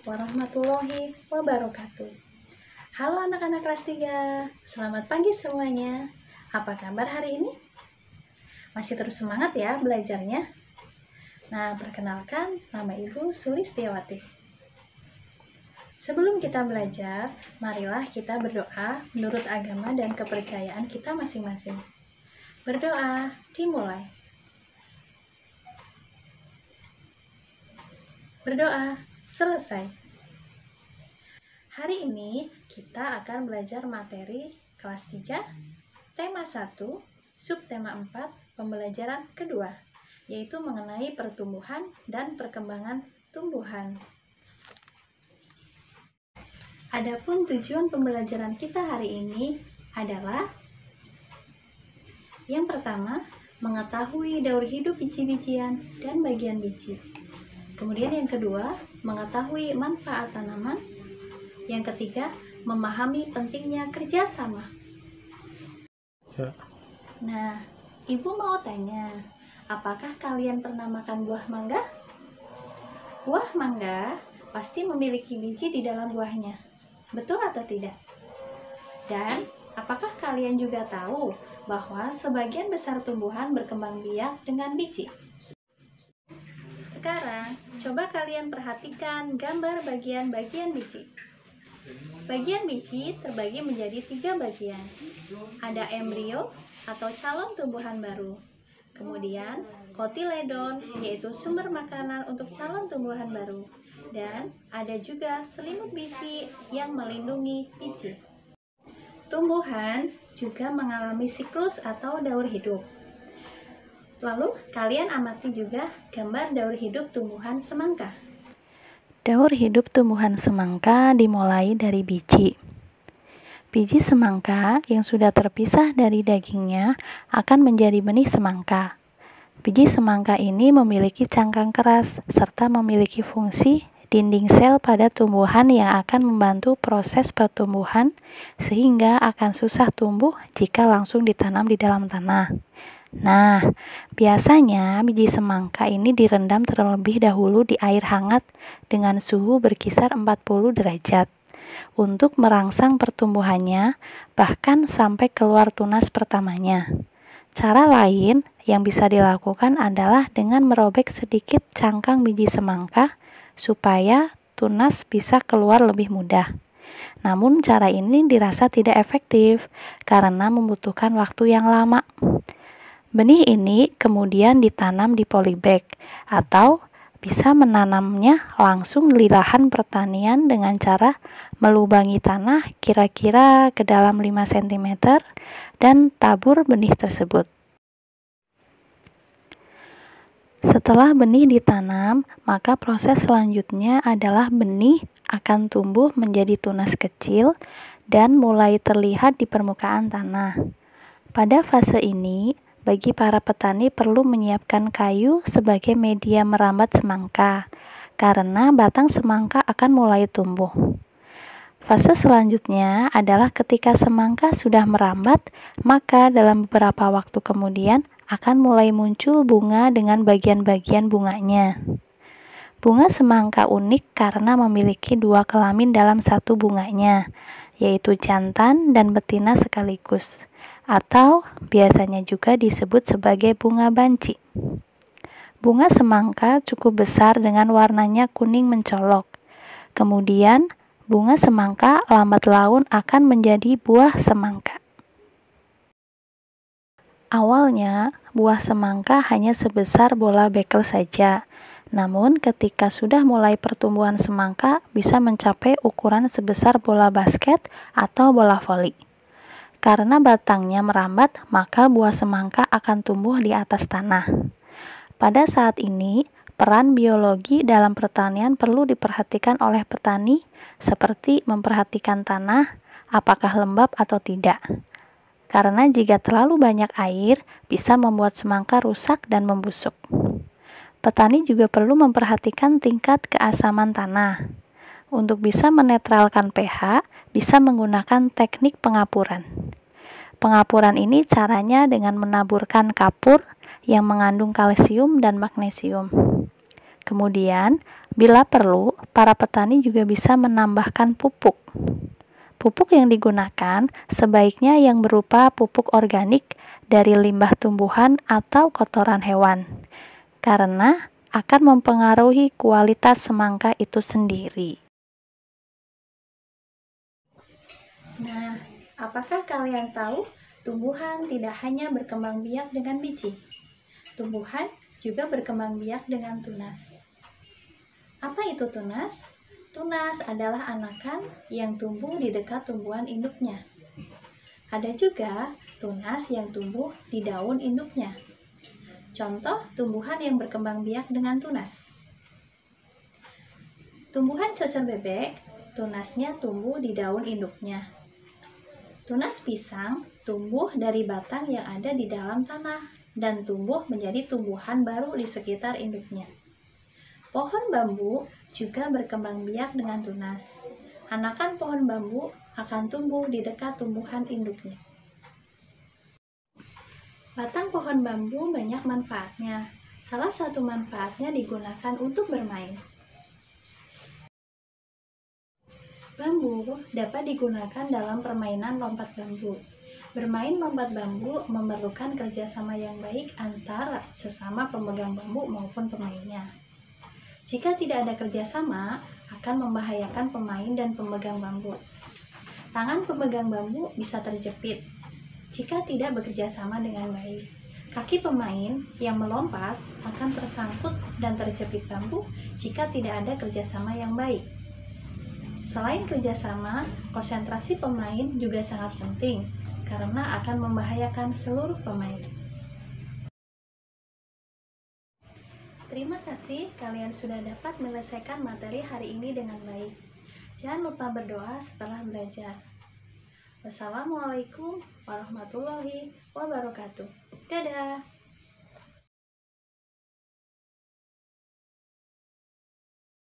warahmatullahi wabarakatuh. Halo anak-anak kelas 3, selamat pagi semuanya. Apa kabar hari ini? Masih terus semangat ya belajarnya? Nah, perkenalkan, nama Ibu Sulistiawati. Sebelum kita belajar, marilah kita berdoa menurut agama dan kepercayaan kita masing-masing. Berdoa dimulai. Berdoa selesai. Hari ini kita akan belajar materi kelas 3, tema 1, subtema 4, pembelajaran kedua, yaitu mengenai pertumbuhan dan perkembangan tumbuhan. Adapun tujuan pembelajaran kita hari ini adalah yang pertama, mengetahui daur hidup biji-bijian dan bagian biji. Kemudian yang kedua, mengetahui manfaat tanaman. Yang ketiga, memahami pentingnya kerjasama. Nah, Ibu mau tanya, apakah kalian pernah makan buah mangga? Buah mangga pasti memiliki biji di dalam buahnya. Betul atau tidak? Dan apakah kalian juga tahu bahwa sebagian besar tumbuhan berkembang biak dengan biji? Sekarang, coba kalian perhatikan gambar bagian-bagian biji. Bagian biji terbagi menjadi 3 bagian. Ada embrio atau calon tumbuhan baru. Kemudian, kotiledon yaitu sumber makanan untuk calon tumbuhan baru. Dan ada juga selimut biji yang melindungi biji. Tumbuhan juga mengalami siklus atau daur hidup. Lalu, kalian amati juga gambar daur hidup tumbuhan semangka. Daur hidup tumbuhan semangka dimulai dari biji. Biji semangka yang sudah terpisah dari dagingnya akan menjadi benih semangka. Biji semangka ini memiliki cangkang keras serta memiliki fungsi dinding sel pada tumbuhan yang akan membantu proses pertumbuhan sehingga akan susah tumbuh jika langsung ditanam di dalam tanah. Nah, biasanya biji semangka ini direndam terlebih dahulu di air hangat dengan suhu berkisar 40 derajat untuk merangsang pertumbuhannya bahkan sampai keluar tunas pertamanya. Cara lain yang bisa dilakukan adalah dengan merobek sedikit cangkang biji semangka supaya tunas bisa keluar lebih mudah. Namun cara ini dirasa tidak efektif karena membutuhkan waktu yang lama. Benih ini kemudian ditanam di polybag atau bisa menanamnya langsung di lahan pertanian dengan cara melubangi tanah kira-kira ke dalam 5 cm dan tabur benih tersebut. Setelah benih ditanam, maka proses selanjutnya adalah benih akan tumbuh menjadi tunas kecil dan mulai terlihat di permukaan tanah. Pada fase ini, bagi para petani perlu menyiapkan kayu sebagai media merambat semangka, karena batang semangka akan mulai tumbuh. Fase selanjutnya adalah ketika semangka sudah merambat, maka dalam beberapa waktu kemudian akan mulai muncul bunga dengan bagian-bagian bunganya. Bunga semangka unik karena memiliki 2 kelamin dalam satu bunganya, yaitu jantan dan betina sekaligus, atau biasanya juga disebut sebagai bunga banci. Bunga semangka cukup besar dengan warnanya kuning mencolok. Kemudian, bunga semangka lambat laun akan menjadi buah semangka. Awalnya, buah semangka hanya sebesar bola bekel saja. Namun, ketika sudah mulai pertumbuhan semangka bisa mencapai ukuran sebesar bola basket atau bola voli. Karena batangnya merambat, maka buah semangka akan tumbuh di atas tanah. Pada saat ini, peran biologi dalam pertanian perlu diperhatikan oleh petani, seperti memperhatikan tanah, apakah lembab atau tidak. Karena jika terlalu banyak air, bisa membuat semangka rusak dan membusuk. Petani juga perlu memperhatikan tingkat keasaman tanah. Untuk bisa menetralkan pH, bisa menggunakan teknik pengapuran. Pengapuran ini caranya dengan menaburkan kapur yang mengandung kalsium dan magnesium. Kemudian, Bila perlu, para petani juga bisa menambahkan pupuk. Pupuk yang digunakan sebaiknya yang berupa pupuk organik dari limbah tumbuhan atau kotoran hewan, karena akan mempengaruhi kualitas semangka itu sendiri. Nah, apakah kalian tahu tumbuhan tidak hanya berkembang biak dengan biji? Tumbuhan juga berkembang biak dengan tunas. Apa itu tunas? Tunas adalah anakan yang tumbuh di dekat tumbuhan induknya. Ada juga tunas yang tumbuh di daun induknya. Contoh tumbuhan yang berkembang biak dengan tunas. Tumbuhan cocor bebek, tunasnya tumbuh di daun induknya. Tunas pisang tumbuh dari batang yang ada di dalam tanah dan tumbuh menjadi tumbuhan baru di sekitar induknya. Pohon bambu juga berkembang biak dengan tunas. Anakan pohon bambu akan tumbuh di dekat tumbuhan induknya. Batang pohon bambu banyak manfaatnya. Salah satu manfaatnya digunakan untuk bermain. Bambu dapat digunakan dalam permainan lompat bambu. Bermain lompat bambu memerlukan kerjasama yang baik antara sesama pemegang bambu maupun pemainnya. Jika tidak ada kerjasama, akan membahayakan pemain dan pemegang bambu. Tangan pemegang bambu bisa terjepit jika tidak bekerja sama dengan baik. Kaki pemain yang melompat akan tersangkut dan terjepit bambu jika tidak ada kerjasama yang baik. Selain kerjasama, konsentrasi pemain juga sangat penting karena akan membahayakan seluruh pemain. Terima kasih kalian sudah dapat menyelesaikan materi hari ini dengan baik. Jangan lupa berdoa setelah belajar. Wassalamualaikum warahmatullahi wabarakatuh. Dadah.